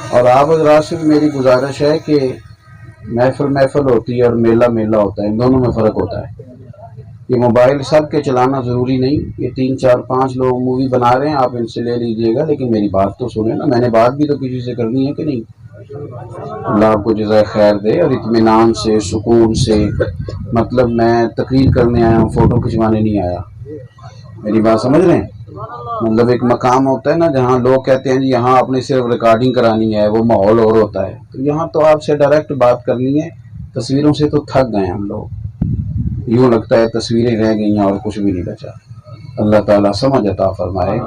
اور آپ حضرات سے بھی میری گزارش ہے کہ محفل ہوتی ہے اور میلہ ہوتا ہے، ان دونوں میں فرق ہوتا ہے۔ یہ موبائل سب کے چلانا ضروری نہیں، یہ 3 4 5 لوگ مووی بنا رہے ہیں، آپ ان سے لے لیجئے گا، لیکن میری بات تو سنیں نا، میں نے بات بھی تو کسی سے کرنی ہے کہ نہیں۔ اللہ آپ کو جزائے خیر دے اور اطمینان سے سکون سے، مطلب میں تقریر کرنے آیا ہوں، فوٹو کھنچوانے نہیں آیا، میری بات سمجھ رہے ہیں۔ مطلب ایک مقام ہوتا ہے نا جہاں لوگ کہتے ہیں جی یہاں اپنی صرف ریکارڈنگ کرانی ہے، وہ ماحول اور ہوتا ہے، تو یہاں تو آپ سے ڈائریکٹ بات کرنی ہے۔ تصویروں سے تو تھک گئے ہم لوگ، یوں لگتا ہے تصویریں رہ گئی ہیں اور کچھ بھی نہیں بچا۔ اللہ تعالیٰ سمجھ عطا فرمائے۔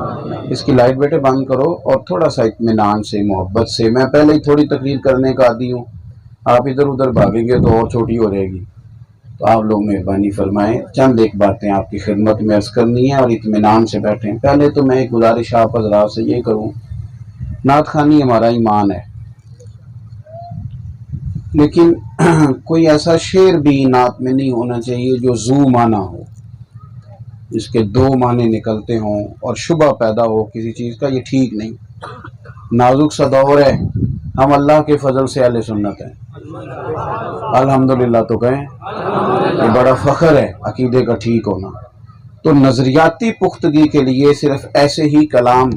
اس کی لائٹ بیٹے بند کرو اور تھوڑا سا اطمینان سے محبت سے، میں پہلے ہی تھوڑی تقریر کرنے کا عادی ہوں، آپ ادھر ادھر بھاگیں گے تو اور چھوٹی ہو جائے گی، تو آپ لوگ مہربانی فرمائیں، چند ایک باتیں آپ کی خدمت میں عرض کرنی ہے اور اطمینان سے بیٹھیں۔ پہلے تو میں ایک گزارش آپ حضرات سے یہ کروں، نعت خوانی ہمارا ایمان ہے، لیکن کوئی ایسا شعر بھی نعت میں نہیں ہونا چاہیے جو ذو معنی ہو، جس کے 2 معنی نکلتے ہوں اور شبہ پیدا ہو کسی چیز کا، یہ ٹھیک نہیں۔ نازک سا دور ہے، ہم اللہ کے فضل سے اہل سنت ہیں، الحمدللہ تو کہیں، یہ بڑا فخر ہے عقیدے کا ٹھیک ہونا۔ تو نظریاتی پختگی کے لیے صرف ایسے ہی کلام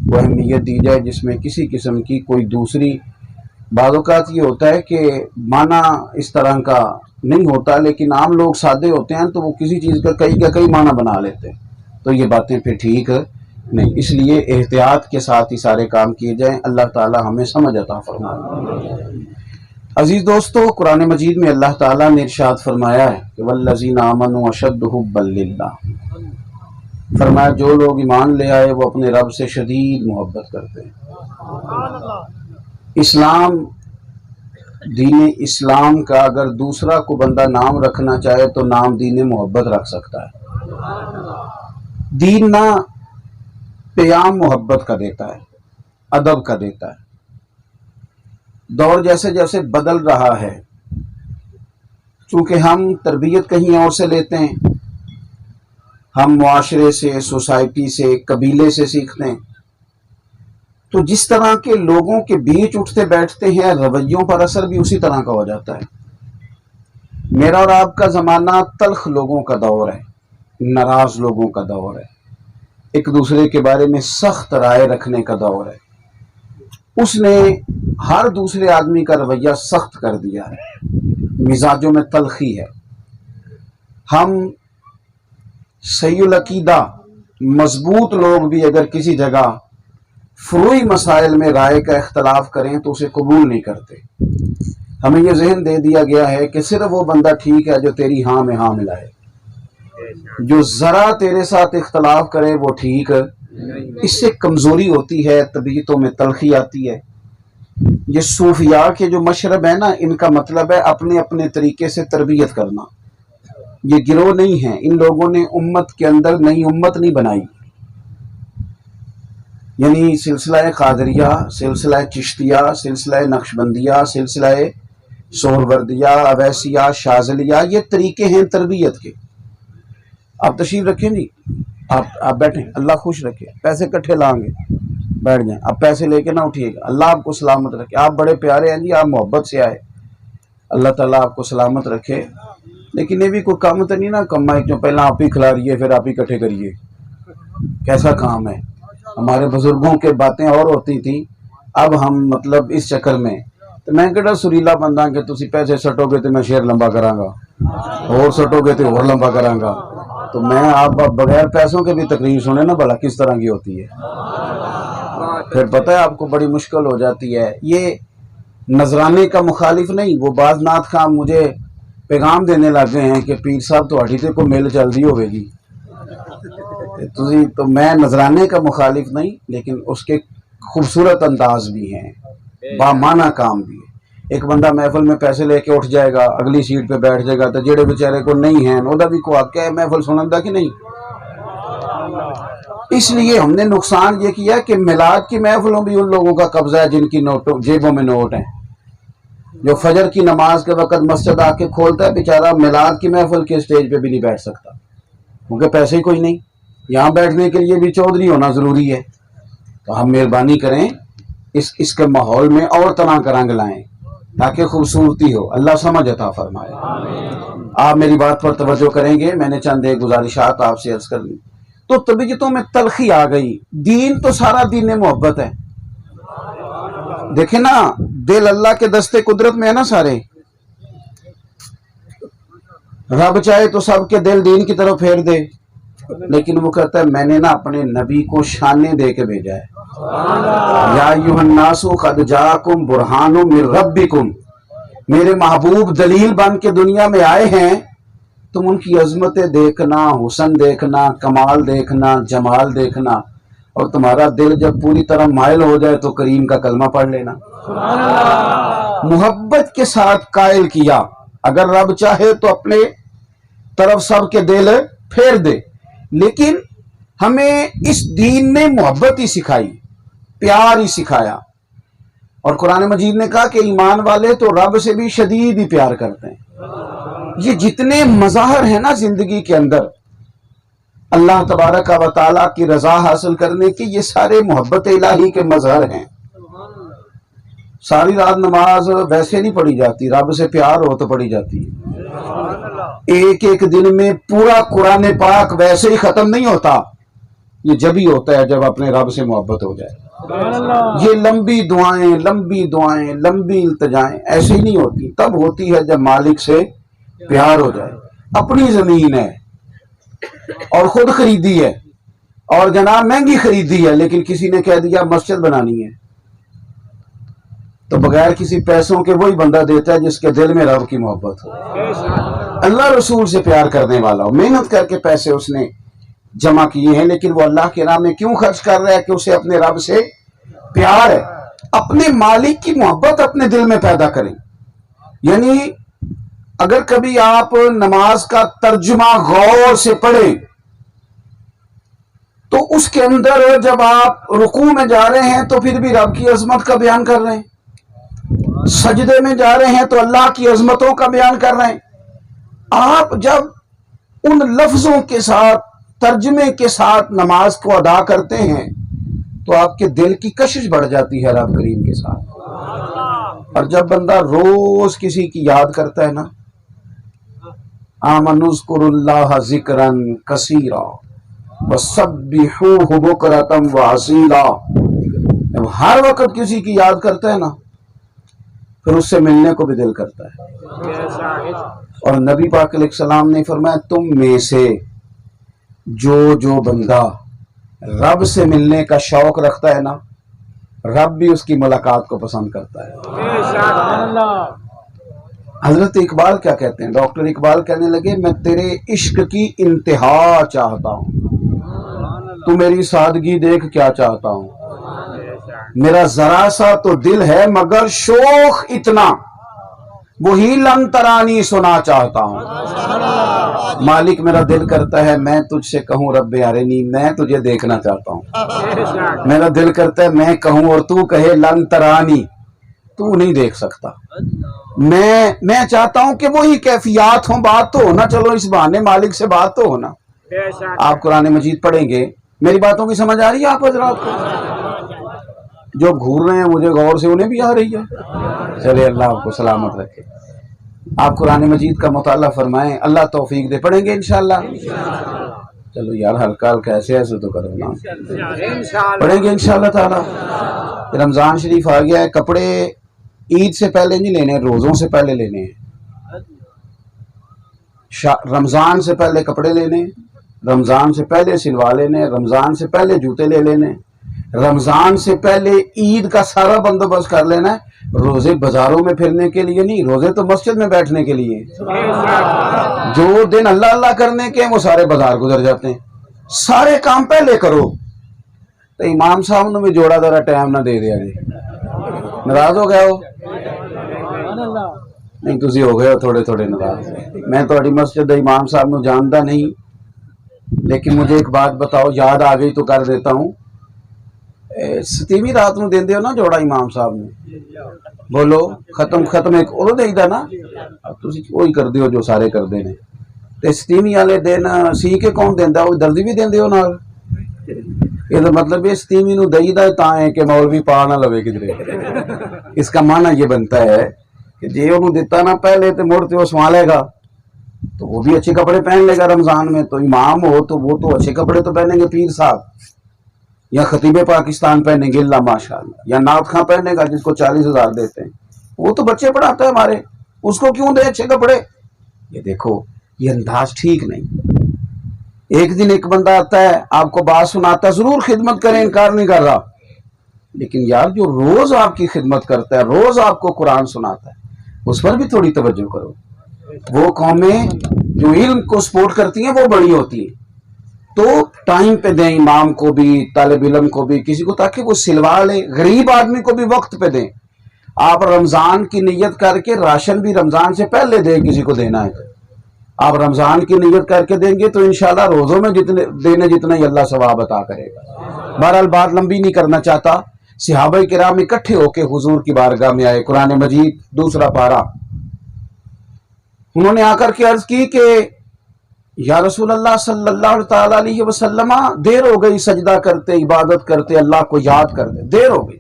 کو اہمیت دی جائے جس میں کسی قسم کی کوئی دوسری، بعض اوقات یہ ہوتا ہے کہ معنی اس طرح کا نہیں ہوتا، لیکن عام لوگ سادے ہوتے ہیں تو وہ کسی چیز کا کئی معنی بنا لیتے ہیں، تو یہ باتیں پھر ٹھیک نہیں، اس لیے احتیاط کے ساتھ ہی سارے کام کیے جائیں۔ اللہ تعالی ہمیں سمجھ عطا فرمائے۔ عزیز دوستو، قرآن مجید میں اللہ تعالیٰ نے ارشاد فرمایا ہے کہ والذین آمنوا اشد حبا للہ، فرمایا جو لوگ ایمان لے آئے وہ اپنے رب سے شدید محبت کرتے ہیں۔ اسلام، دین اسلام کا اگر دوسرا کو بندہ نام رکھنا چاہے تو نام دین محبت رکھ سکتا ہے۔ دین نہ پیام محبت کا دیتا ہے، ادب کا دیتا ہے۔ دور جیسے جیسے بدل رہا ہے، چونکہ ہم تربیت کہیں اور سے لیتے ہیں، ہم معاشرے سے، سوسائٹی سے، قبیلے سے سیکھتے ہیں، تو جس طرح کے لوگوں کے بیچ اٹھتے بیٹھتے ہیں رویوں پر اثر بھی اسی طرح کا ہو جاتا ہے۔ میرا اور آپ کا زمانہ تلخ لوگوں کا دور ہے، ناراض لوگوں کا دور ہے، ایک دوسرے کے بارے میں سخت رائے رکھنے کا دور ہے۔ اس نے ہر دوسرے آدمی کا رویہ سخت کر دیا ہے، مزاجوں میں تلخی ہے۔ ہم صحیح العقیدہ مضبوط لوگ بھی اگر کسی جگہ فروعی مسائل میں رائے کا اختلاف کریں تو اسے قبول نہیں کرتے۔ ہمیں یہ ذہن دے دیا گیا ہے کہ صرف وہ بندہ ٹھیک ہے جو تیری ہاں میں ہاں ملائے، جو ذرا تیرے ساتھ اختلاف کرے وہ ٹھیک ہے۔ اس سے کمزوری ہوتی ہے، طبیعتوں میں تلخی آتی ہے۔ یہ صوفیاء کے جو مشرب ہے نا، ان کا مطلب ہے اپنے اپنے طریقے سے تربیت کرنا، یہ گروہ نہیں ہے، ان لوگوں نے امت کے اندر نئی امت نہیں بنائی، یعنی سلسلہ قادریہ، سلسلہ چشتیہ، سلسلہ نقشبندیہ، سلسلہ سہروردیہ، اویسیہ، شاذلیہ، یہ طریقے ہیں تربیت کے۔ آپ تشریف رکھیں جی، آپ بیٹھیں، اللہ خوش رکھے، پیسے کٹھے لائیں گے، بیٹھ جائیں، آپ پیسے لے کے نہ اٹھیے گا، اللہ آپ کو سلامت رکھے، آپ بڑے پیارے ہیں جی، آپ محبت سے آئے، اللہ تعالیٰ آپ کو سلامت رکھے۔ لیکن یہ بھی کوئی کام تو نہیں نا، کما کیوں پہلے آپ ہی کھلا رہیے پھر آپ ہی کٹھے کریے، کیسا کام ہے؟ ہمارے بزرگوں کے باتیں اور ہوتی تھیں، اب ہم مطلب اس چکر میں، تو میں کہتا سریلا بندہ کہ تسی پیسے سٹو گے تو میں شیر لمبا کراں گا، اور سٹو گے تو اور لمبا کراں گا، تو میں آپ بغیر پیسوں کے بھی تقریر سنیں نا بھلا کس طرح کی ہوتی ہے، پھر پتہ ہے آپ کو بڑی مشکل ہو جاتی ہے۔ یہ نذرانے کا مخالف نہیں، وہ بعض نعت خواہ مجھے پیغام دینے لگ گئے ہیں کہ پیر صاحب تو تے کو مل چلتی ہوئے گی، تو میں نذرانے کا مخالف نہیں، لیکن اس کے خوبصورت انداز بھی ہیں، بامعنی کام بھی ہے۔ ایک بندہ محفل میں پیسے لے کے اٹھ جائے گا، اگلی سیٹ پہ بیٹھ جائے گا، تو جڑے بیچارے کو نہیں ہیں وہ بھی کو حق ہے محفل سنن دا کہ نہیں۔ اس لیے ہم نے نقصان یہ کیا کہ میلاد کی محفلوں بھی ان لوگوں کا قبضہ ہے جن کی جیبوں میں نوٹ ہیں، جو فجر کی نماز کے وقت مسجد آ کے کھولتا ہے بیچارہ میلاد کی محفل کے اسٹیج پہ بھی نہیں بیٹھ سکتا، کیونکہ پیسے ہی کوئی نہیں، یہاں بیٹھنے کے لیے بھی چودھری ہونا ضروری ہے۔ تو ہم مہربانی کریں اس کے ماحول میں اور طرح کا رنگ لائیں تاکہ خوبصورتی ہو. اللہ سمجھ عطا فرمائے. آپ میری بات پر توجہ کریں گے. میں نے چند ایک گزارشات آپ سے عرض کر لی تو طبیعتوں میں تلخی آ گئی. دین تو سارا دین محبت ہے. دیکھیں نا دل اللہ کے دستے قدرت میں ہے نا سارے. رب چاہے تو سب کے دل دین کی طرف پھیر دے، لیکن وہ کہتا ہے میں نے نا اپنے نبی کو شانے دے کے بھیجا ہے. یا ایھا الناس قد جاءکم برہان من ربکم، میرے محبوب دلیل بن کے دنیا میں آئے ہیں. تم ان کی عظمتیں دیکھنا، حسن دیکھنا، کمال دیکھنا، جمال دیکھنا، اور تمہارا دل جب پوری طرح مائل ہو جائے تو کریم کا کلمہ پڑھ لینا. محبت کے ساتھ قائل کیا. اگر رب چاہے تو اپنے طرف سب کے دل پھیر دے، لیکن ہمیں اس دین نے محبت ہی سکھائی، پیار ہی سکھایا. اور قرآن مجید نے کہا کہ ایمان والے تو رب سے بھی شدید ہی پیار کرتے ہیں. یہ جتنے مظاہر ہیں نا زندگی کے اندر اللہ تبارک و تعالیٰ کی رضا حاصل کرنے کی، یہ سارے محبت الہی کے مظہر ہیں. ساری رات نماز ویسے نہیں پڑھی جاتی، رب سے پیار ہو تو پڑھی جاتی ہے. ایک ایک دن میں پورا قرآن پاک ویسے ہی ختم نہیں ہوتا. یہ جب ہی ہوتا ہے جب اپنے رب سے محبت ہو جائے. یہ لمبی دعائیں، لمبی دعائیں، لمبی التجائیں ایسے ہی نہیں ہوتی. تب ہوتی ہے جب مالک سے پیار ہو جائے. اپنی زمین ہے اور خود خریدی ہے اور جناب مہنگی خریدی ہے، لیکن کسی نے کہہ دیا مسجد بنانی ہے تو بغیر کسی پیسوں کے وہی بندہ دیتا ہے جس کے دل میں رب کی محبت ہو، اللہ رسول سے پیار کرنے والا ہو. محنت کر کے پیسے اس نے جمع کیے ہیں، لیکن وہ اللہ کے نام میں کیوں خرچ کر رہا ہے؟ کہ اسے اپنے رب سے پیار ہے. اپنے مالک کی محبت اپنے دل میں پیدا کریں. یعنی اگر کبھی آپ نماز کا ترجمہ غور سے پڑھیں تو اس کے اندر جب آپ رکوع میں جا رہے ہیں تو پھر بھی رب کی عظمت کا بیان کر رہے ہیں، سجدے میں جا رہے ہیں تو اللہ کی عظمتوں کا بیان کر رہے ہیں. آپ جب ان لفظوں کے ساتھ، ترجمے کے ساتھ نماز کو ادا کرتے ہیں تو آپ کے دل کی کشش بڑھ جاتی ہے رب کریم کے ساتھ. اور جب بندہ روز کسی کی یاد کرتا ہے نا، آمنوا اذکروا اللہ ذکرا کثیرا وسبحوہ بکرۃ واصیلا، جب ہر وقت کسی کی یاد کرتا ہے نا پھر اس سے ملنے کو بھی دل کرتا ہے. اور نبی پاک علیہ السلام نے فرمایا تم میں سے جو بندہ رب سے ملنے کا شوق رکھتا ہے نا، رب بھی اس کی ملاقات کو پسند کرتا ہے. حضرت اقبال کیا کہتے ہیں؟ ڈاکٹر اقبال کہنے لگے میں تیرے عشق کی انتہا چاہتا ہوں، تو میری سادگی دیکھ کیا چاہتا ہوں. میرا ذرا سا تو دل ہے مگر شوق اتنا، وہی لن ترانی سنا چاہتا ہوں. مالک میرا دل کرتا ہے میں تجھ سے کہوں رب ارنی، میں تجھے دیکھنا چاہتا ہوں. میرا دل کرتا ہے میں کہوں اور تو کہے لن ترانی، تو نہیں دیکھ سکتا. میں چاہتا ہوں کہ وہی کیفیات ہوں. بات تو ہونا، چلو اس بہانے مالک سے بات تو ہونا. آپ قرآن مجید پڑھیں گے، میری باتوں کی سمجھ آ رہی ہے آپ حضرات کو؟ جو گھور رہے ہیں مجھے غور سے انہیں بھی آ رہی ہے. چلے اللہ آپ کو سلامت رکھے. آپ قرآن مجید کا مطالعہ فرمائیں، اللہ توفیق دے. پڑھیں گے انشاءاللہ. چلو یار ہلکا ہلکا ایسے تو کرو نا. پڑھیں گے انشاءاللہ تعالی. رمضان شریف آ گیا ہے. کپڑے عید سے پہلے نہیں لینے، روزوں سے پہلے لینے ہیں. رمضان سے پہلے کپڑے لینے، رمضان سے پہلے سلوا لینے، رمضان سے پہلے جوتے لے لینے، رمضان سے پہلے عید کا سارا بندوبست کر لینا ہے. روزے بازاروں میں پھرنے کے لیے نہیں، روزے تو مسجد میں بیٹھنے کے لیے. جو دن اللہ اللہ کرنے کے ہیں وہ سارے بازار گزر جاتے ہیں. سارے کام پہلے کرو. تو امام صاحب نے بھی جوڑا ذرا ٹائم نہ دے دیا جی. ناراض ہو گئے ہو؟ نہیں تسی ہو گئے ہو تھوڑے ناراض. میں تھوڑی مسجد امام صاحب نو جانتا نہیں، لیکن مجھے ایک بات بتاؤ، یاد آ گئی تو کر دیتا ہوں. 7ویں رات نو دیندے ہو نا جوڑا امام صاحب نے؟ بولو ختم ایک اور دے دا نا. اب تسی وہی کر دیو جو سارے کر دینے. تے 7ویں والے دن سی کے کون دیندا؟ وہ دردی بھی دیندے ہو نال. یہ تو مطلب اس تیمی نو دئی دا تا ہے کہ مولوی پا نہ لوے کدھرے. اس کا معنی یہ بنتا ہے کہ جی انہوں دیتا نا پہلے تو مڑ وہ سنبھالے گا تو وہ بھی اچھے کپڑے پہن لے گا رمضان میں. تو امام ہو تو وہ تو اچھے کپڑے تو پہنیں گے، پیر صاحب یا خطیب پاکستان پہنیں گے اللہ ماشاء اللہ، یا نعت خاں پہنے گا جس کو 40,000 دیتے ہیں، وہ تو بچے پڑھاتا ہے ہمارے، اس کو کیوں دے اچھے کپڑے؟ یہ دیکھو یہ انداز ٹھیک نہیں. ایک دن ایک بندہ آتا ہے آپ کو بات سناتا ہے، ضرور خدمت کریں، انکار نہیں کر رہا، لیکن یار جو روز آپ کی خدمت کرتا ہے، روز آپ کو قرآن سناتا ہے، اس پر بھی تھوڑی توجہ کرو. وہ قومیں جو علم کو سپورٹ کرتی ہیں وہ بڑی ہوتی ہیں، تو ٹائم پہ دیں امام کو بھی، طالب علم کو بھی، کسی کو، تاکہ وہ سلوا لے. غریب آدمی کو بھی وقت پہ دیں. آپ رمضان کی نیت کر کے راشن بھی رمضان سے پہلے دیں، کسی کو دینا ہے آپ رمضان کی نیت کر کے دیں گے تو انشاءاللہ روزوں میں جتنے دینے جتنا ہی اللہ ثواب عطا کرے گا. بہرحال بات لمبی نہیں کرنا چاہتا. صحابہ کرام اکٹھے ہو کے حضور کی بارگاہ میں آئے. قرآن مجید 2 پارہ، انہوں نے آ کر کے عرض کی کہ یا رسول اللہ صلی اللہ تعالی علیہ وسلم، دیر ہو گئی سجدہ کرتے، عبادت کرتے، اللہ کو یاد کرتے، دیر ہو گئی.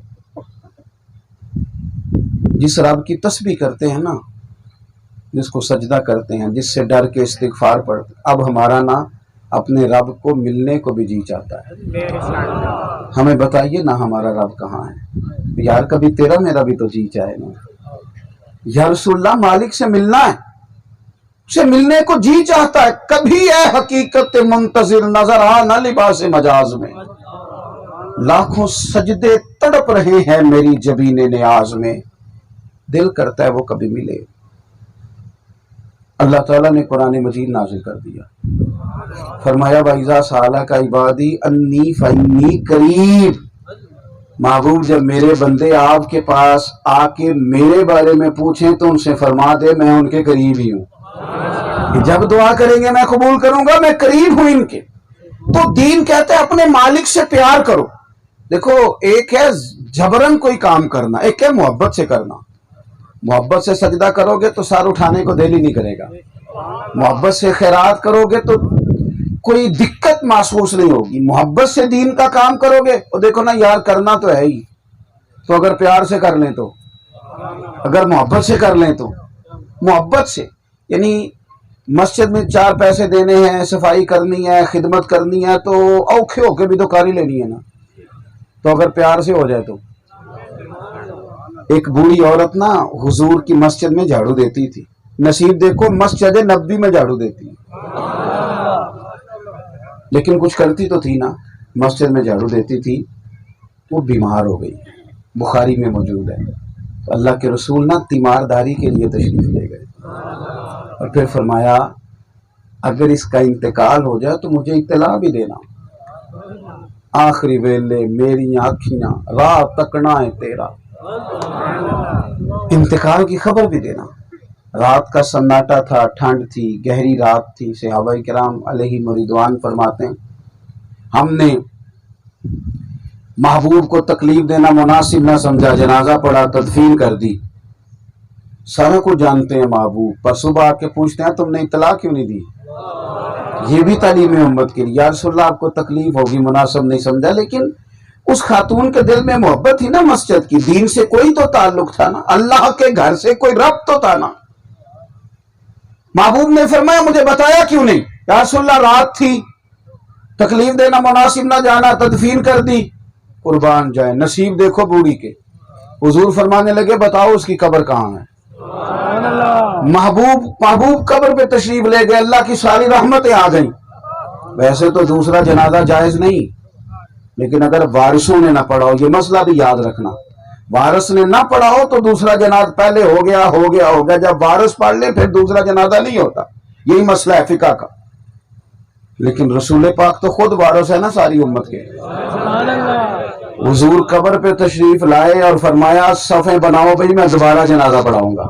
جس رب کی تسبیح کرتے ہیں نا، جس کو سجدہ کرتے ہیں، جس سے ڈر کے استغفار پڑھتے، اب ہمارا نا اپنے رب کو ملنے کو بھی جی چاہتا ہے. ہمیں بتائیے نا ہمارا رب کہاں ہے یار؟ کبھی تیرا میرا بھی تو جی چاہے نا. یا رسول اللہ مالک سے ملنا ہے، سے ملنے کو جی چاہتا ہے. کبھی اے حقیقت منتظر نظر آ نہ لباس مجاز میں، لاکھوں سجدے تڑپ رہے ہیں میری جبین نیاز میں. دل کرتا ہے وہ کبھی ملے. اللہ تعالیٰ نے قرآن مجید نازل کر دیا، فرمایا وَإِذَا سَأَلَكَ عِبَادِي أَنِّي فَإِنِّي قَرِيبٌ. محبوب جب میرے بندے آپ کے پاس آ کے میرے بارے میں پوچھیں تو ان سے فرما دے میں ان کے قریب ہی ہوں. جب دعا کریں گے میں قبول کروں گا، میں قریب ہوں ان کے. تو دین کہتا ہے اپنے مالک سے پیار کرو. دیکھو ایک ہے جبرن کوئی کام کرنا، ایک ہے محبت سے کرنا. محبت سے سجدہ کرو گے تو سر اٹھانے کو دل ہی نہیں کرے گا. محبت سے خیرات کرو گے تو کوئی دقت محسوس نہیں ہوگی. محبت سے دین کا کام کرو گے اور دیکھو نا یار کرنا تو ہے ہی، تو اگر پیار سے کر لیں تو، اگر محبت سے کر لیں تو، محبت سے یعنی مسجد میں 4 پیسے دینے ہیں، صفائی کرنی ہے، خدمت کرنی ہے، تو اوکھے ہو کے بھی تو کر ہی لینی ہے نا. تو اگر پیار سے ہو جائے تو. ایک بوڑھی عورت نا حضور کی مسجد میں جھاڑو دیتی تھی. نصیب دیکھو مسجد نبوی میں جھاڑو دیتی، لیکن کچھ کرتی تو تھی نا، مسجد میں جھاڑو دیتی تھی. وہ بیمار ہو گئی، بخاری میں موجود ہے. تو اللہ کے رسول نا تیمارداری کے لیے تشریف لے گئے اور پھر فرمایا اگر اس کا انتقال ہو جائے تو مجھے اطلاع بھی دینا. آخری ویلے میری آنکھیاں راہ تکنا ہے تیرا، انتقال کی خبر بھی دینا. رات کا سناٹا تھا، ٹھنڈ تھی، گہری رات تھی. صحابہ کرام علیہ رضوان فرماتے ہیں ہم نے محبوب کو تکلیف دینا مناسب نہ سمجھا، جنازہ پڑھا، تدفین کر دی. سارا کچھ جانتے ہیں محبوب، پر صبح آ کے پوچھتے ہیں تم نے اطلاع کیوں نہیں دی؟ یہ بھی تعلیم امت کے لیے. یا رسول اللہ آپ کو تکلیف ہوگی، مناسب نہیں سمجھا، لیکن اس خاتون کے دل میں محبت تھی نا مسجد کی، دین سے کوئی تو تعلق تھا نا، اللہ کے گھر سے کوئی ربط تو تھا نا. محبوب نے فرمایا مجھے بتایا کیوں نہیں؟ یا رسول اللہ رات تھی، تکلیف دینا مناسب نہ جانا، تدفین کر دی. قربان جائے نصیب دیکھو بوڑھی کے. حضور فرمانے لگے بتاؤ اس کی قبر کہاں ہے؟ محبوب قبر پہ تشریف لے گئے. اللہ کی ساری رحمتیں آ گئیں. ویسے تو دوسرا جنازہ جائز نہیں، لیکن اگر وارثوں نے نہ پڑھا ہو، یہ مسئلہ بھی یاد رکھنا، وارث نے نہ پڑھا ہو تو دوسرا جنازہ پہلے ہو گیا. جب وارث پڑھ لے پھر دوسرا جنازہ نہیں ہوتا. یہی مسئلہ ہے فقہ کا. لیکن رسول پاک تو خود وارث ہے نا ساری امت کے. حضور قبر پہ تشریف لائے اور فرمایا صفیں بناؤ بھائی میں دوبارہ جنازہ پڑھاؤں گا.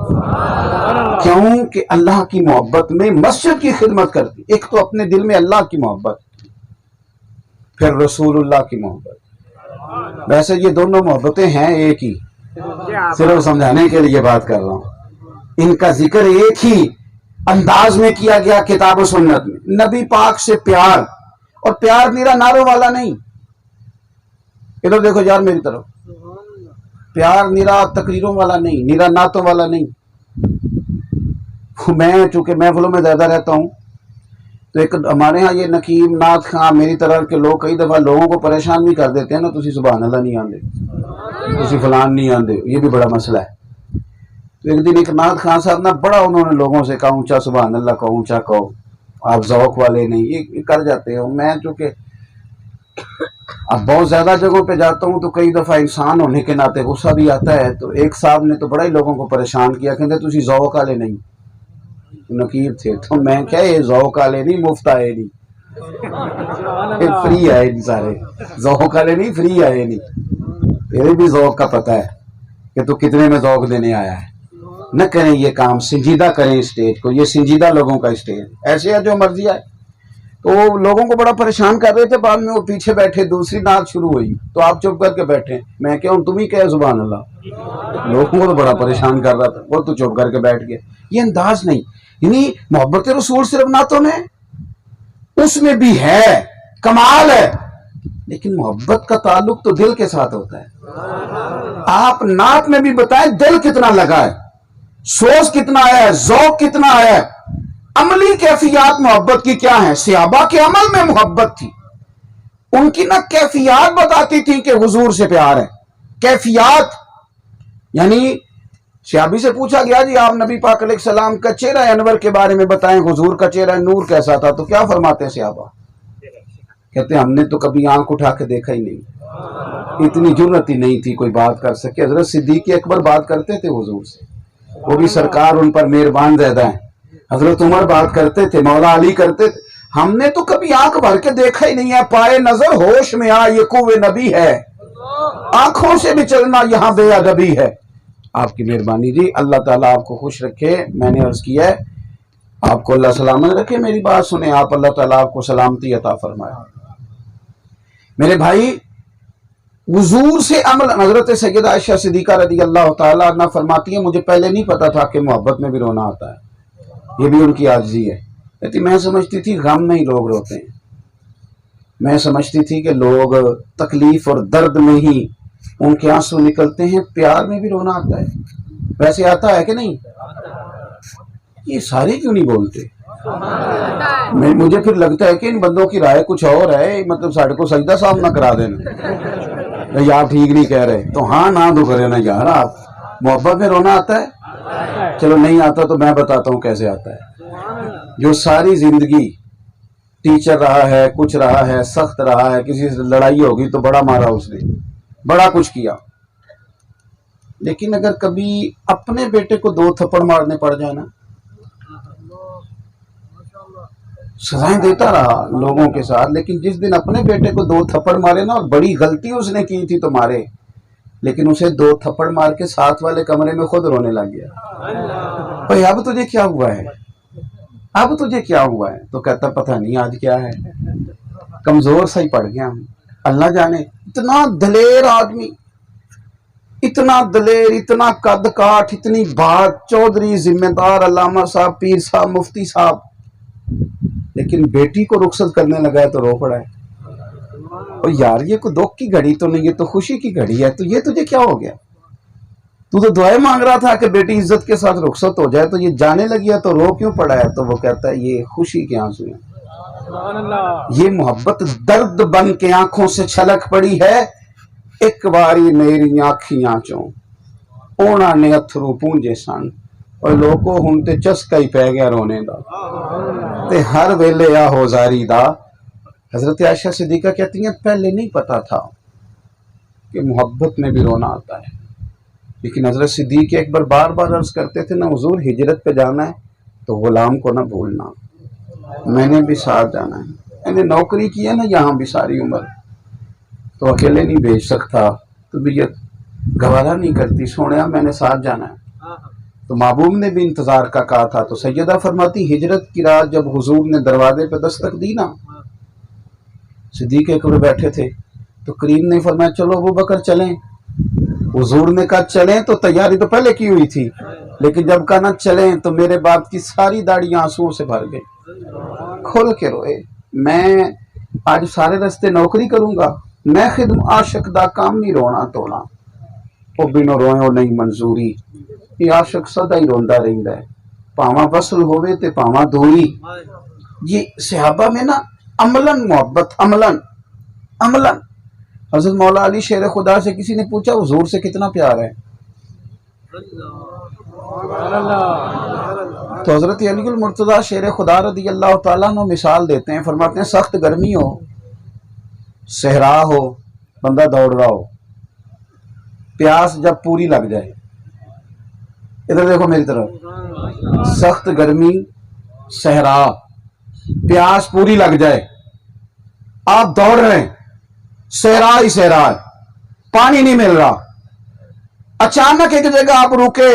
کیوں کہ اللہ کی محبت میں مسجد کی خدمت کرتی. ایک تو اپنے دل میں اللہ کی محبت، پھر رسول اللہ کی محبت. ویسے یہ دونوں محبتیں ہیں ایک ہی، صرف سمجھانے کے لیے بات کر رہا ہوں. ان کا ذکر ایک ہی انداز میں کیا گیا کتاب و سنت میں. نبی پاک سے پیار، اور پیار میرا نعروں والا نہیں. ادھر دیکھو یار میری طرف. پیار نرا تقریروں والا نہیں, نرا نعتوں والا نہیں. میں چونکہ محفلوں میں زیادہ رہتا ہوں تو ایک ہمارے ہاں یہ نقیب نعت خان میری طرح کے لوگ کئی دفعہ لوگوں کو پریشان بھی کر دیتے ہیں نا, تسی سبحان اللہ نہیں آندے, تسی فلان نہیں آندے, یہ بھی بڑا مسئلہ ہے. تو ایک دن ایک نعت خان صاحب نا بڑا انہوں نے لوگوں سے کہا اونچا سبحان اللہ کہو, اونچا کہو, آپ ذوق والے نہیں, یہ کر جاتے ہو. میں چونکہ اب بہت زیادہ جگہوں پہ جاتا ہوں تو کئی دفعہ انسان ہونے کے ناطے غصہ بھی آتا ہے. تو ایک صاحب نے تو بڑا ہی لوگوں کو پریشان کیا, کہتے تسی ذوق والے نہیں, نقیب تھے. تو میں کیا یہ ذوق والے نہیں مفت آئے نہیں, فری آئے نہیں, سارے ذوق والے نہیں فری آئے نہیں. تیرے بھی ذوق کا پتہ ہے کہ تو کتنے میں ذوق دینے آیا ہے. نہ کریں یہ کام, سنجیدہ کریں اسٹیج کو, یہ سنجیدہ لوگوں کا اسٹیج. ایسے ہے جو مرضی آئے. تو وہ لوگوں کو بڑا پریشان کر رہے تھے. بعد میں وہ پیچھے بیٹھے, دوسری نعت شروع ہوئی تو آپ چپ کر کے بیٹھے. میں کیا ہوں, تم ہی کہے سبحان اللہ. لوگوں کو تو بڑا پریشان کر رہا تھا, وہ تو چپ کر کے بیٹھ گئے. یہ انداز نہیں. یعنی محبت رسول صرف نعتوں میں, اس میں بھی ہے, کمال ہے, لیکن محبت کا تعلق تو دل کے ساتھ ہوتا ہے. آپ نعت میں بھی بتائیں دل کتنا لگا ہے, سوز کتنا آیا ہے, ذوق کتنا آیا ہے. عملی کیفیات محبت کی کیا ہیں؟ صحابہ کے عمل میں محبت تھی. ان کی نہ کیفیات بتاتی تھی کہ حضور سے پیار ہے. کیفیات یعنی صحابی سے پوچھا گیا جی آپ نبی پاک علیہ السلام کا چہرہ انور کے بارے میں بتائیں, حضور کا چہرہ نور کیسا تھا. تو کیا فرماتے ہیں صحابہ؟ کہتے ہیں ہم نے تو کبھی آنکھ اٹھا کے دیکھا ہی نہیں, اتنی جرت ہی نہیں تھی کوئی بات کر سکے. حضرت صدیق اکبر بات کرتے تھے حضور سے, وہ بھی سرکار ان پر مہربان زیادہ ہیں. حضرت عمر بات کرتے تھے, مولا علی کرتے تھے. ہم نے تو کبھی آنکھ بھر کے دیکھا ہی نہیں ہے. پائے نظر ہوش میں آ یہ قوے نبی ہے, آنکھوں سے بھی چلنا یہاں بے ادبی ہے. آپ کی مہربانی جی, اللہ تعالیٰ آپ کو خوش رکھے. میں نے عرض کیا ہے آپ کو اللہ سلامت رکھے. میری بات سنیں, آپ اللہ تعالیٰ آپ کو سلامتی عطا فرمائے. میرے بھائی حضور سے عمل. حضرت سیدہ عائشہ صدیقہ رضی اللہ تعالیٰ عنہ فرماتی ہیں مجھے پہلے نہیں پتا تھا کہ محبت میں بھی رونا آتا ہے. یہ بھی ان کی عاجزی ہے. کہتی میں سمجھتی تھی غم میں ہی لوگ روتے ہیں, میں سمجھتی تھی کہ لوگ تکلیف اور درد میں ہی ان کے آنسو نکلتے ہیں, پیار میں بھی رونا آتا ہے. ویسے آتا ہے کہ نہیں؟ یہ سارے کیوں نہیں بولتے؟ مجھے پھر لگتا ہے کہ ان بندوں کی رائے کچھ اور ہے, مطلب ساڑھے کو سجدہ صاحب نہ کرا دینا یا آپ ٹھیک نہیں کہہ رہے. تو ہاں نہ تو کرے نا یار. آپ محبت میں رونا آتا ہے؟ چلو نہیں آتا تو میں بتاتا ہوں کیسے آتا ہے. جو ساری زندگی ٹیچر رہا ہے, کچھ رہا ہے, سخت رہا ہے, کسی سے لڑائی ہوگی تو بڑا مارا اس نے, بڑا کچھ کیا, لیکن اگر کبھی اپنے بیٹے کو 2 تھپڑ مارنے پڑ جائے نا, سزائیں دیتا رہا لوگوں کے ساتھ, لیکن جس دن اپنے بیٹے کو 2 تھپڑ مارے نا, اور بڑی غلطی اس نے کی تھی تو مارے, لیکن اسے 2 تھپڑ مار کے ساتھ والے کمرے میں خود رونے لگ گیا. بھائی اب تجھے کیا ہوا ہے, اب تجھے کیا ہوا ہے؟ تو کہتا پتہ نہیں آج کیا ہے, کمزور سا ہی پڑ گیا ہوں. اللہ جانے. اتنا دلیر آدمی, اتنا دلیر, اتنا قد کاٹ, اتنی بات, چودھری, ذمہ دار, علامہ صاحب, پیر صاحب, مفتی صاحب, لیکن بیٹی کو رخصت کرنے لگا ہے تو رو پڑا ہے. اور یار یہ کوئی دکھ کی گھڑی تو نہیں, یہ تو خوشی کی گھڑی ہے. تو یہ تجھے کیا ہو گیا؟ تو دعائیں مانگ رہا تھا کہ بیٹی عزت کے ساتھ رخصت ہو جائے, تو یہ جانے لگی ہے تو رو کیوں پڑا ہے؟ تو وہ کہتا ہے یہ خوشی کے آنسو ہیں. یہ محبت درد بن کے آنکھوں سے چھلک پڑی ہے. ایک باری میری آنکھیاں چوں اونا نے اتھرو پونجے سن, اور لوگوں ہن تے چسکا ہی پہ گیا رونے دا, تے ہر ویلے آ ہوزاری دا. حضرت عائشہ صدیقہ کہتی ہیں پہلے نہیں پتا تھا کہ محبت میں بھی رونا آتا ہے, لیکن حضرت صدیق اکبر بار بار عرض کرتے تھے نا حضور ہجرت پہ جانا ہے تو غلام کو نہ بھولنا, میں نے بھی ساتھ جانا ہے. میں نے نوکری کی ہے نا یہاں بھی ساری عمر, تو اکیلے نہیں بھیج سکتا, طبیعت گوارا نہیں کرتی, سونے میں نے ساتھ جانا ہے. تو محبوب نے بھی انتظار کا کہا تھا. تو سیدہ فرماتی ہجرت کی رات جب حضور نے دروازے پہ دستک دی نا, صدیق اکبر بیٹھے تھے, تو کریم نے فرمایا چلو ابو بکر چلیں. حضور نے کہا چلیں, تو تیاری تو پہلے کی ہوئی تھی, لیکن جب کہا نہ چلیں تو میرے باپ کی ساری داڑھی آنسوؤں سے بھر گئی, کھول کے روئے. میں آج سارے رستے نوکری کروں گا, میں خدم عاشق دا کام نہیں رونا تونا، وہ بینو روئے ہو نہیں منظوری، یہ عاشق سدا ہی روندا رہندا ہے، پاواں وصل ہوئے تے پاواں دوری۔ یہ صحابہ میں نا عملاً محبت، عملاً حضرت مولا علی شیر خدا سے کسی نے پوچھا حضور سے کتنا پیار ہے، تو حضرت علی المرتضیٰ شیر خدا رضی اللہ تعالیٰ عنہ مثال دیتے ہیں، فرماتے ہیں سخت گرمی ہو، صحرا ہو، بندہ دوڑ رہا ہو، پیاس جب پوری لگ جائے، ادھر دیکھو میری طرف، سخت گرمی، صحرا، پیاس پوری لگ جائے، آپ دوڑ رہے ہیں، صحرا ہی صحرا ہے، پانی نہیں مل رہا، اچانک ایک جگہ آپ رکے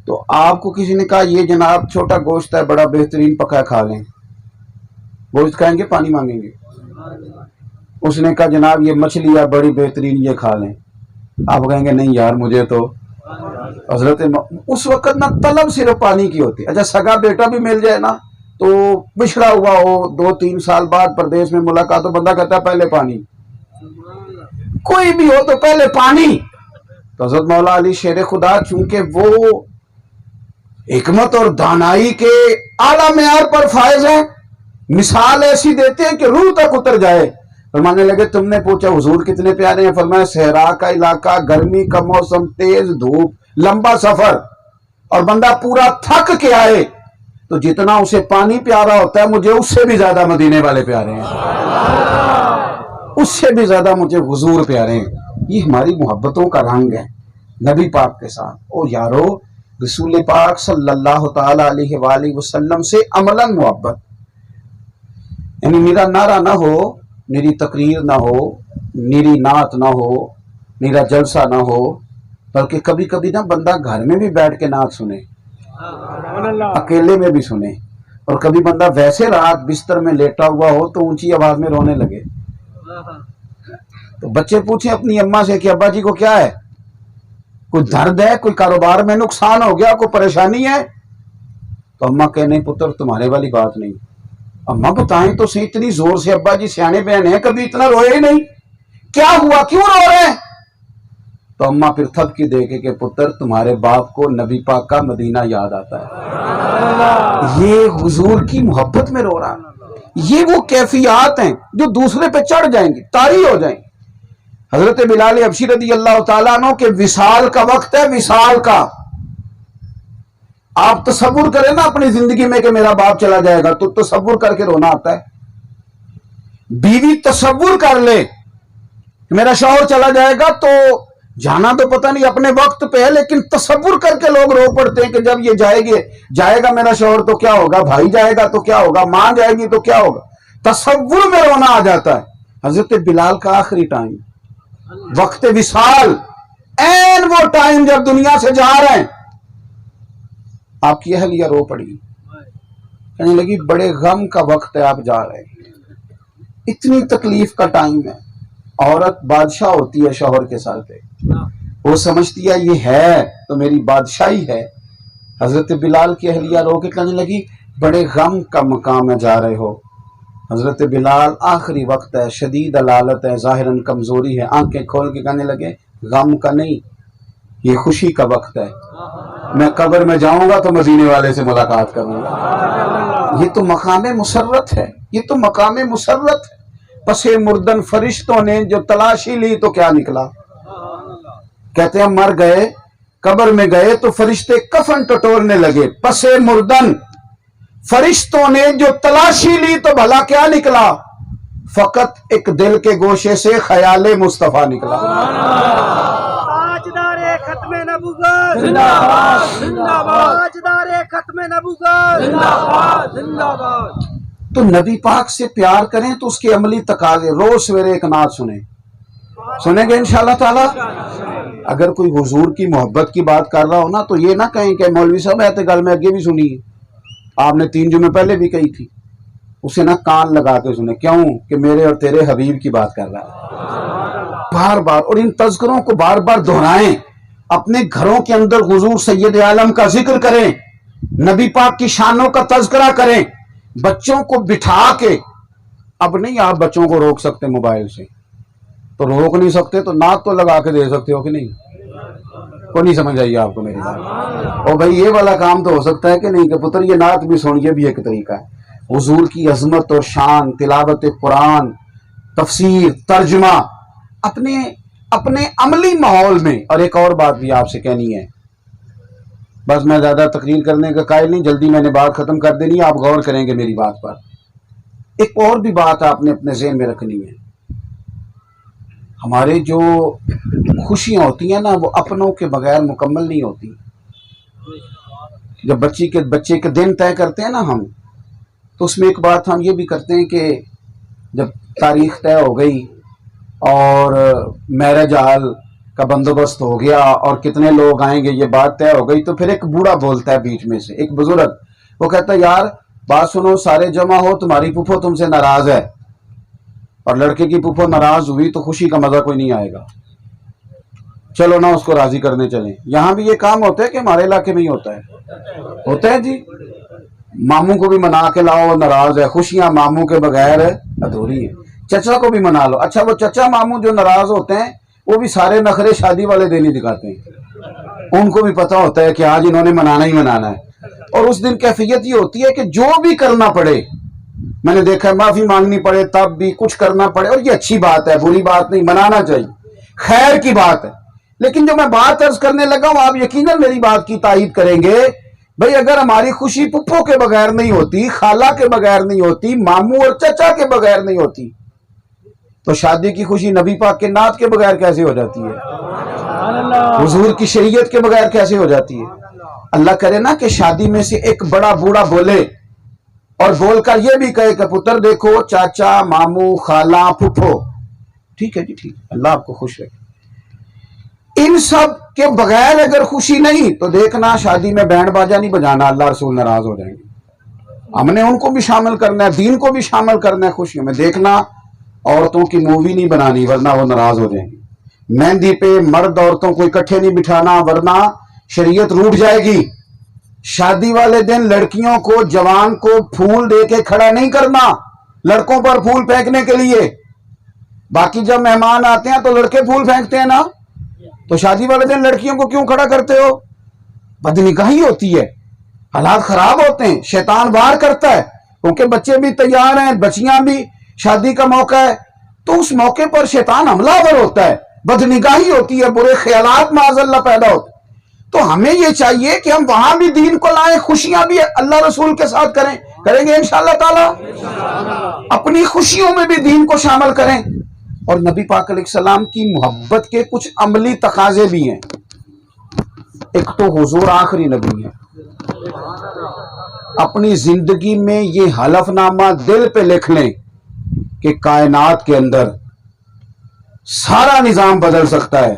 تو آپ کو کسی نے کہا یہ جناب چھوٹا گوشت ہے بڑا بہترین پکا کھا لیں، گوشت کھائیں گے پانی مانگیں گے؟ اس نے کہا جناب یہ مچھلی ہے بڑی بہترین یہ کھا لیں، آپ کہیں گے نہیں یار مجھے تو حضرت اس وقت نہ طلب صرف پانی کی ہوتی، اچھا سگا بیٹا بھی مل جائے نا تو بچھڑا ہوا ہو 2-3 سال بعد پردیش میں ملاقات تو بندہ کہتا ہے پہلے پانی، کوئی بھی ہو تو پہلے پانی۔ تو حضرت مولا علی شیر خدا چونکہ وہ حکمت اور دانائی کے اعلیٰ معیار پر فائز ہیں، مثال ایسی دیتے ہیں کہ روح تک اتر جائے۔ فرمانے لگے تم نے پوچھا حضور کتنے پیارے ہیں، فرمایا صحرا کا علاقہ، گرمی کا موسم، تیز دھوپ، لمبا سفر، اور بندہ پورا تھک کے آئے تو جتنا اسے پانی پیارا ہوتا ہے مجھے اس سے بھی زیادہ مدینے والے پیارے ہیں، اس سے بھی زیادہ مجھے حضور پیارے ہیں۔ یہ ہماری محبتوں کا رنگ ہے نبی پاک کے ساتھ۔ اور یارو رسول پاک صلی اللہ تعالی علیہ وآلہ وسلم سے عملاً محبت، یعنی میرا نعرہ نہ ہو، میری تقریر نہ ہو، میری نعت نہ ہو، میرا جلسہ نہ ہو، بلکہ کبھی کبھی نا بندہ گھر میں بھی بیٹھ کے نعت سنے، اکیلے میں بھی سنے، اور کبھی بندہ ویسے رات بستر میں لیٹا ہوا ہو تو اونچی آواز میں رونے لگے، تو بچے پوچھیں اپنی اماں سے کہ ابا جی کو کیا ہے، کوئی درد ہے، کوئی کاروبار میں نقصان ہو گیا، کوئی پریشانی ہے، تو اماں کہ نہیں پتر تمہارے والی بات نہیں، اماں بتائیں تو صحیح اتنی زور سے، ابا جی سیانے بہن ہیں کبھی اتنا روئے ہی نہیں، کیا ہوا کیوں رو رہے ہیں، تو اماں پھر تھپکی دے کے کہ پتر تمہارے باپ کو نبی پاک کا مدینہ یاد آتا ہے، یہ حضور کی محبت میں رو رہا ہے۔ یہ وہ کیفیات ہیں جو دوسرے پہ چڑھ جائیں گی، طاری ہو جائیں گی۔ حضرت بلال حبشی رضی اللہ تعالیٰ عنہ کے وصال کا وقت ہے، وصال کا، آپ تصور کریں نا اپنی زندگی میں کہ میرا باپ چلا جائے گا تو تصور کر کے رونا آتا ہے، بیوی تصور کر لے کہ میرا شوہر چلا جائے گا تو جانا تو پتہ نہیں اپنے وقت پہ ہے، لیکن تصور کر کے لوگ رو پڑتے ہیں کہ جب یہ جائے گا میرا شوہر تو کیا ہوگا، بھائی جائے گا تو کیا ہوگا، ماں جائے گی تو کیا ہوگا، تصور میں رونا آ جاتا ہے۔ حضرت بلال کا آخری ٹائم، وقت وصال، این وہ ٹائم جب دنیا سے جا رہے ہیں، آپ کی اہلیہ رو پڑی، کہنے لگی بڑے غم کا وقت ہے آپ جا رہے ہیں، اتنی تکلیف کا ٹائم ہے۔ عورت بادشاہ ہوتی ہے شوہر کے سر پہ، وہ سمجھتی ہے یہ ہے تو میری بادشاہی ہے۔ حضرت بلال کی اہلیہ رو کے کہنے لگی بڑے غم کا مقام میں جا رہے ہو۔ حضرت بلال آخری وقت ہے، شدید علالت ہے، ظاہراً کمزوری ہے، آنکھیں کھول کے کہنے لگے غم کا نہیں، یہ خوشی کا وقت ہے، میں قبر میں جاؤں گا تو مدینے والے سے ملاقات کروں گا۔ یہ تو مقام مسرت ہے، یہ تو مقام مسرت ہے۔ پس مردن فرشتوں نے جو تلاشی لی تو کیا نکلا، کہتے ہیں مر گئے، قبر میں گئے تو فرشتے کفن ٹٹولنے لگے، پس مردن فرشتوں نے جو تلاشی لی تو بھلا کیا نکلا، فقط ایک دل کے گوشے سے خیال مصطفیٰ نکلا۔ تاجدار ختم نبوت زندہ باد، زندہ باد، تاجدار ختم نبوت زندہ باد، زندہ باد۔ تو نبی پاک سے پیار کریں تو اس کے عملی تقاضے، روز سویرے ایک نعت سنیں گے انشاءاللہ تعالی۔ اگر کوئی حضور کی محبت کی بات کر رہا ہو نا تو یہ نہ کہیں کہ مولوی صاحب ایتے گل میں آگے بھی سنی ہے، آپ نے 3 جمعے پہلے بھی کہی تھی، اسے نہ کان لگا کے سنیں، کیوں کہ میرے اور تیرے حبیب کی بات کر رہا ہے، بار بار، اور ان تذکروں کو بار بار دہرائیں، اپنے گھروں کے اندر حضور سید عالم کا ذکر کریں، نبی پاک کی شانوں کا تذکرہ کریں، بچوں کو بٹھا کے اب نہیں آپ بچوں کو روک سکتے موبائل سے، تو روک نہیں سکتے تو نعت تو لگا کے دے سکتے ہو کہ نہیں؟ کو نہیں سمجھ آئیے آپ کو میری بات؟ اور بھائی یہ والا کام تو ہو سکتا ہے کہ نہیں کہ پتر یہ نعت بھی سن، یہ بھی ایک طریقہ ہے حضور کی عظمت اور شان، تلاوت قرآن، تفسیر، ترجمہ اپنے عملی ماحول میں۔ اور ایک اور بات بھی آپ سے کہنی ہے، بس میں زیادہ تقریر کرنے کا قائل نہیں، جلدی میں نے بات ختم کر دینی ہے، آپ غور کریں گے میری بات پر۔ ایک اور بھی بات آپ نے اپنے ذہن میں رکھنی ہے، ہمارے جو خوشیاں ہوتی ہیں نا وہ اپنوں کے بغیر مکمل نہیں ہوتی۔ جب بچے کے دن طے کرتے ہیں نا ہم، تو اس میں ایک بات ہم یہ بھی کرتے ہیں کہ جب تاریخ طے ہو گئی اور میرج ہال کا بندوبست ہو گیا اور کتنے لوگ آئیں گے یہ بات طے ہو گئی، تو پھر ایک بوڑھا بولتا ہے بیچ میں سے، ایک بزرگ، وہ کہتا ہے یار بات سنو، سارے جمع ہو، تمہاری پھوپھو تم سے ناراض ہے، اور لڑکے کی پھوپھو ناراض ہوئی تو خوشی کا مزہ کوئی نہیں آئے گا، چلو نا اس کو راضی کرنے چلیں۔ یہاں بھی یہ کام ہوتا ہے کہ ہمارے علاقے میں ہی ہوتا ہے جی، ماموں کو بھی منا کے لاؤ، ناراض ہے، خوشیاں ماموں کے بغیر ادھوری ہیں، چچا کو بھی منا لو۔ اچھا وہ چچا ماموں جو ناراض ہوتے ہیں وہ بھی سارے نخرے شادی والے دن ہی دکھاتے ہیں، ان کو بھی پتا ہوتا ہے کہ آج انہوں نے منانا ہی منانا ہے، اور اس دن کیفیت یہ ہوتی ہے کہ جو بھی کرنا پڑے، میں نے دیکھا ہے معافی مانگنی پڑے تب بھی کچھ کرنا پڑے، اور یہ اچھی بات ہے، بری بات نہیں، منانا چاہیے، خیر کی بات ہے۔ لیکن جو میں بات عرض کرنے لگا ہوں، آپ یقیناً میری بات کی تائید کریں گے، بھئی اگر ہماری خوشی پپھو کے بغیر نہیں ہوتی، خالہ کے بغیر نہیں ہوتی، ماموں اور چچا کے بغیر نہیں ہوتی، تو شادی کی خوشی نبی پاک کے نعت کے بغیر کیسے ہو جاتی ہے؟ حضور کی شریعت کے بغیر کیسے ہو جاتی ہے؟ اللہ کرے نا کہ شادی میں سے ایک بڑا بوڑھا بولے اور بول کر یہ بھی کہے کہ پتر دیکھو چاچا، ماموں، خالہ، پھپھو، ٹھیک ہے جی ٹھیک ہے، اللہ آپ کو خوش رکھے، ان سب کے بغیر اگر خوشی نہیں تو دیکھنا شادی میں بینڈ باجا نہیں بجانا، اللہ رسول ناراض ہو جائیں گے۔ ہم نے ان کو بھی شامل کرنا ہے، دین کو بھی شامل کرنا ہے خوشیوں میں۔ دیکھنا عورتوں کی مووی نہیں بنانی ورنہ وہ ناراض ہو جائیں گی۔ مہندی پہ مرد عورتوں کو اکٹھے نہیں بٹھانا ورنہ شریعت روٹ جائے گی۔ شادی والے دن لڑکیوں کو، جوان کو پھول دے کے کھڑا نہیں کرنا لڑکوں پر پھول پھینکنے کے لیے۔ باقی جب مہمان آتے ہیں تو لڑکے پھول پھینکتے ہیں نا، تو شادی والے دن لڑکیوں کو کیوں کھڑا کرتے ہو؟ بدنگاہی ہوتی ہے، حالات خراب ہوتے ہیں، شیطان وار کرتا ہے، کیونکہ بچے بھی تیار ہیں، بچیاں بھی، شادی کا موقع ہے، تو اس موقع پر شیطان حملہ آور ہوتا ہے، بدنگاہی ہوتی ہے، برے خیالات معاذ اللہ پیدا ہوتے ہیں۔ تو ہمیں یہ چاہیے کہ ہم وہاں بھی دین کو لائیں، خوشیاں بھی اللہ رسول کے ساتھ کریں گے انشاءاللہ تعالی، اپنی خوشیوں میں بھی دین کو شامل کریں۔ اور نبی پاک علیہ السلام کی محبت کے کچھ عملی تقاضے بھی ہیں۔ ایک تو حضور آخری نبی ہے، اپنی زندگی میں یہ حلف نامہ دل پہ لکھ لیں کہ کائنات کے اندر سارا نظام بدل سکتا ہے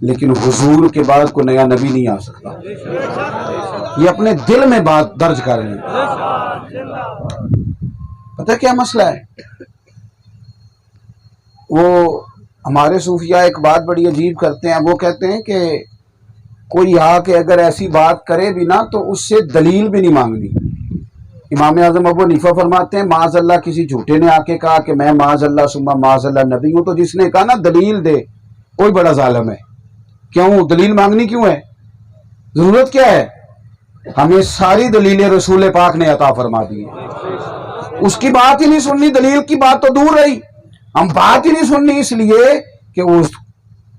لیکن حضور کے بعد کوئی نیا نبی نہیں آ سکتا، یہ اپنے دل میں بات درج کر لیں۔ پتہ کیا مسئلہ ہے؟ وہ ہمارے صوفیاء ایک بات بڑی عجیب کرتے ہیں، وہ کہتے ہیں کہ کوئی آ کے اگر ایسی بات کرے بھی نا تو اس سے دلیل بھی نہیں مانگنی۔ امام اعظم ابو حنیفہ فرماتے ہیں معاذ اللہ کسی جھوٹے نے آ کے کہا کہ میں معاذ اللہ ثم معاذ اللہ نبی ہوں، تو جس نے کہا نا دلیل دے کوئی بڑا ظالم ہے۔ کیوں دلیل مانگنی کیوں ہے؟ ضرورت کیا ہے؟ ہمیں ساری دلیلیں رسول پاک نے عطا فرما دی ہیں، اس کی بات ہی نہیں سننی، دلیل کی بات تو دور رہی، ہم بات ہی نہیں سننی اس لیے کہ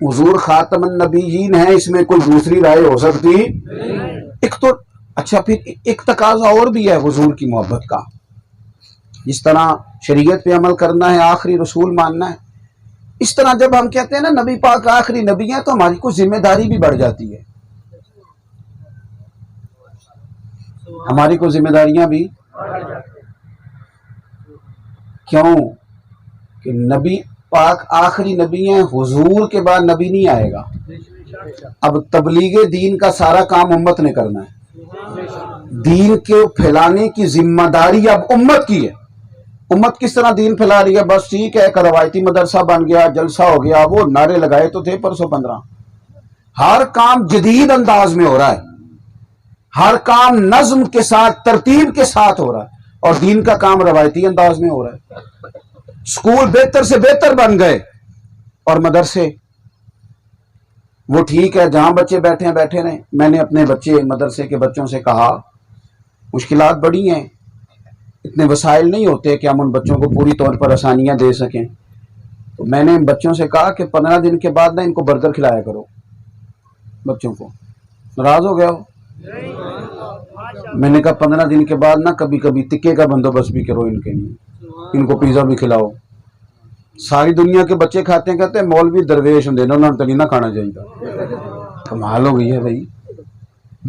حضور خاتم النبیین ہیں، اس میں کوئی دوسری رائے ہو سکتی ایک تو۔ اچھا پھر ایک تقاضا اور بھی ہے حضور کی محبت کا، جس طرح شریعت پہ عمل کرنا ہے، آخری رسول ماننا ہے، اس طرح جب ہم کہتے ہیں نا نبی پاک آخری نبی ہیں تو ہماری کوئی ذمہ داری بھی بڑھ جاتی ہے، ہماری کوئی ذمہ داریاں بھی۔ کیوں کہ نبی پاک آخری نبی ہیں، حضور کے بعد نبی نہیں آئے گا۔ اب تبلیغ دین کا سارا کام امت نے کرنا ہے، دین کے پھیلانے کی ذمہ داری اب امت کی ہے۔ امت کس طرح دین پھیلا رہی ہے؟ بس ٹھیک ہے ایک روایتی مدرسہ بن گیا، جلسہ ہو گیا، وہ نعرے لگائے تو تھے پرسوں 15۔ ہر کام جدید انداز میں ہو رہا ہے، ہر کام نظم کے ساتھ، ترتیب کے ساتھ ہو رہا ہے۔ اور دین کا کام روایتی انداز میں ہو رہا ہے. اسکول بہتر سے بہتر بن گئے اور مدرسے وہ ٹھیک ہے جہاں بچے بیٹھے ہیں بیٹھے رہیں. میں نے اپنے بچے مدرسے کے بچوں سے کہا مشکلات بڑی ہیں, اتنے وسائل نہیں ہوتے کہ ہم ان بچوں کو پوری طور پر آسانیاں دے سکیں. تو میں نے بچوں سے کہا کہ 15 دن کے بعد نہ ان کو برگر کھلایا کرو. بچوں کو ناراض ہو گیا ہو. میں نے کہا 15 دن کے بعد نہ کبھی کبھی تکے کا بندوبست بھی کرو ان کے لیے, ان کو پیزا بھی کھلاؤ. ساری دنیا کے بچے کھاتے ہیں, کہتے ہیں مولوی درویش ہوں دینا انہوں نے تو نہیں کھانا چاہیے. کمال ہو گئی ہے بھائی.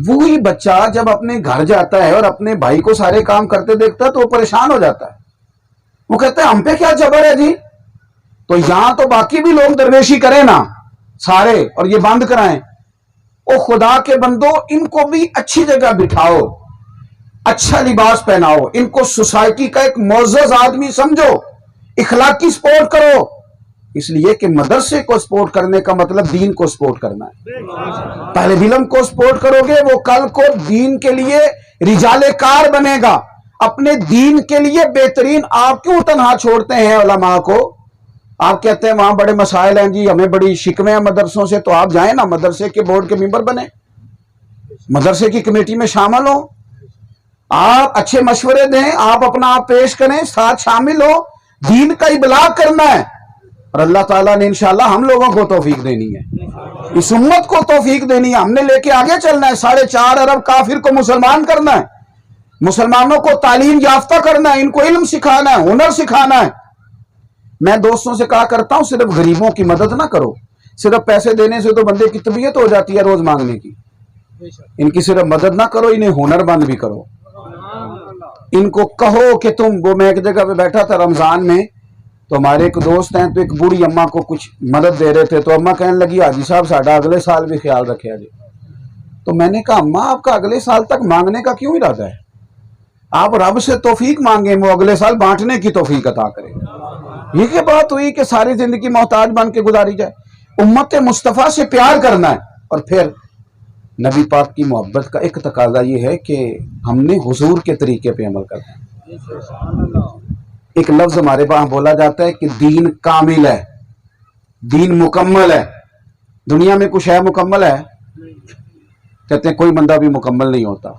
وہی بچہ جب اپنے گھر جاتا ہے اور اپنے بھائی کو سارے کام کرتے دیکھتا ہے تو وہ پریشان ہو جاتا ہے. وہ کہتا ہے ہم پہ کیا جبر ہے جی. تو یہاں تو باقی بھی لوگ درویشی کریں نا سارے, اور یہ بند کرائیں. او خدا کے بندو, ان کو بھی اچھی جگہ بٹھاؤ, اچھا لباس پہناؤ, ان کو سوسائٹی کا ایک معزز آدمی سمجھو, اخلاقی سپورٹ کرو. اس لیے کہ مدرسے کو سپورٹ کرنے کا مطلب دین کو سپورٹ کرنا ہے. طالب علم کو سپورٹ کرو گے وہ کل کو دین کے لیے رجال کار بنے گا, اپنے دین کے لیے بہترین. آپ کیوں تنہا چھوڑتے ہیں علماء کو؟ آپ کہتے ہیں وہاں بڑے مسائل ہیں جی, ہمیں بڑی شکویں ہیں مدرسوں سے. تو آپ جائیں نا مدرسے کے بورڈ کے ممبر بنے, مدرسے کی کمیٹی میں شامل ہو, آپ اچھے مشورے دیں, آپ اپنا آپ پیش کریں, ساتھ شامل ہو. دین کا ابلاغ کرنا ہے اور اللہ تعالیٰ نے انشاءاللہ ہم لوگوں کو توفیق دینی ہے, اس امت کو توفیق دینی ہے. ہم نے لے کے آگے چلنا ہے. 4.5 ارب کافر کو مسلمان کرنا ہے, مسلمانوں کو تعلیم یافتہ کرنا ہے, ان کو علم سکھانا ہے, ہنر سکھانا ہے. میں دوستوں سے کہا کرتا ہوں صرف غریبوں کی مدد نہ کرو. صرف پیسے دینے سے تو بندے کی طبیعت ہو جاتی ہے روز مانگنے کی. ان کی صرف مدد نہ کرو, انہیں ہنر مند بھی کرو. ان کو کہو کہ تم, وہ میں ایک جگہ پہ بیٹھا تھا رمضان میں, تو ہمارے ایک دوست ہیں, تو ایک بوڑھی اماں کو کچھ مدد دے رہے تھے. تو اماں کہنے لگی حاجی صاحب ساڈا اگلے سال بھی خیال رکھے جی. تو میں نے کہا اماں آپ کا اگلے سال تک مانگنے کا کیوں ارادہ ہے؟ آپ رب سے توفیق مانگیں, وہ اگلے سال بانٹنے کی توفیق عطا کرے. یہ کہ بات ہوئی کہ ساری زندگی محتاج بن کے گزاری جائے. امت مصطفیٰ سے پیار کرنا ہے. اور پھر نبی پاک کی محبت کا ایک تقاضا یہ ہے کہ ہم نے حضور کے طریقے پہ عمل کرنا ہے. ایک لفظ ہمارے وہاں بولا جاتا ہے کہ دین کامل ہے, دین مکمل ہے. دنیا میں کچھ ہے مکمل ہے؟ کہتے ہیں کوئی بندہ بھی مکمل نہیں ہوتا.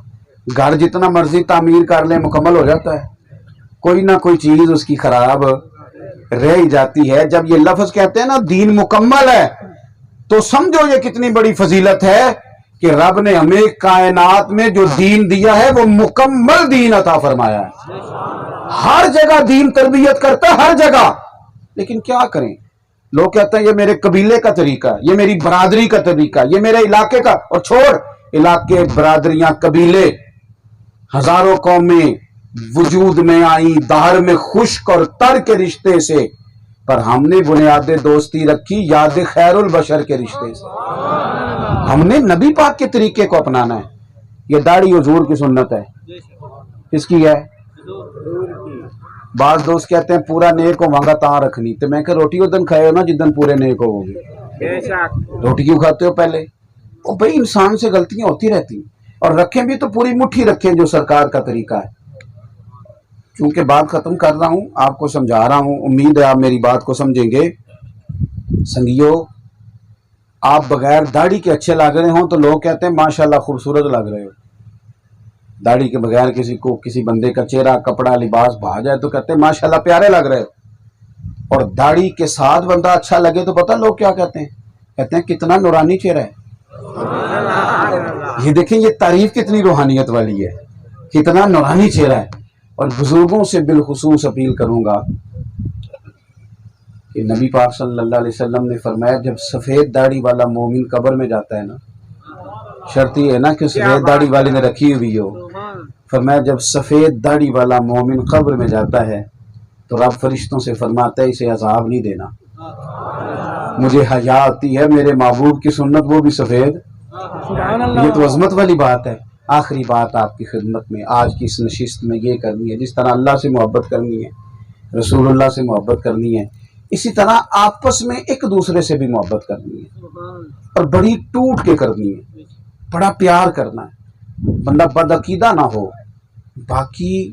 گھر جتنا مرضی تعمیر کر لیں مکمل ہو جاتا ہے, کوئی نہ کوئی چیز اس کی خراب رہ ہی جاتی ہے. جب یہ لفظ کہتے ہیں نا دین مکمل ہے, تو سمجھو یہ کتنی بڑی فضیلت ہے کہ رب نے ہمیں کائنات میں جو دین دیا ہے وہ مکمل دین عطا فرمایا ہے. ہر جگہ دین تربیت کرتا ہے, ہر جگہ. لیکن کیا کریں, لوگ کہتے ہیں یہ میرے قبیلے کا طریقہ, یہ میری برادری کا طریقہ, یہ میرے علاقے کا. اور چھوڑ علاقے, برادریاں, قبیلے, ہزاروں قومیں وجود میں آئیں دہر میں خشک اور تر کے رشتے سے, پر ہم نے بنیاد دوستی رکھی یاد خیر البشر کے رشتے سے. ہم نے نبی پاک کے طریقے کو اپنانا ہے. یہ داڑھی حضور کی سنت ہے. کس کی ہے؟ بعض دوست کہتے ہیں پورا نیک ہو مانگا تاں رکھنی. تو میں کہ روٹی اس دن کھائے ہو نا جس دن پورے نیک ہو گے. روٹی کیوں کھاتے ہو پہلے؟ وہ بھائی انسان سے غلطیاں ہوتی رہتی, اور رکھیں بھی تو پوری مٹھی رکھیں جو سرکار کا طریقہ ہے. چونکہ بات ختم کر رہا ہوں, آپ کو سمجھا رہا ہوں, امید ہے آپ میری بات کو سمجھیں گے. سنگیو, آپ بغیر داڑھی کے اچھے لگ رہے ہوں تو لوگ کہتے ہیں ماشاءاللہ خوبصورت لگ رہے ہو. داڑھی کے بغیر کسی بندے کا چہرہ, کپڑا, لباس بھا جائے تو کہتے ہیں ماشاءاللہ پیارے لگ رہے ہو. اور داڑھی کے ساتھ بندہ اچھا لگے تو پتہ لوگ کیا کہتے ہیں؟ کہتے ہیں کتنا نورانی چہرہ ہے. یہ دیکھیں یہ تعریف کتنی روحانیت والی ہے, کتنا نورانی چہرہ ہے. اور بزرگوں سے بالخصوص اپیل کروں گا کہ نبی پاک صلی اللہ علیہ وسلم نے فرمایا جب سفید داڑھی والا مومن قبر میں جاتا ہے نا, شرط یہ ہے نا کہ سفید داڑھی والے نے رکھی ہوئی ہو. فرمایا جب سفید داڑھی والا مومن قبر میں جاتا ہے تو رب فرشتوں سے فرماتا ہے اسے عذاب نہیں دینا, مجھے حیا آتی ہے میرے محبوب کی سنت وہ بھی سفید. یہ تو عظمت والی بات ہے. آخری بات آپ کی خدمت میں آج کی اس نشست میں یہ کرنی ہے, جس طرح اللہ سے محبت کرنی ہے, رسول اللہ سے محبت کرنی ہے, اسی طرح آپس میں ایک دوسرے سے بھی محبت کرنی ہے, اور بڑی ٹوٹ کے کرنی ہے, بڑا پیار کرنا ہے. بندہ بدعقیدہ نہ ہو. باقی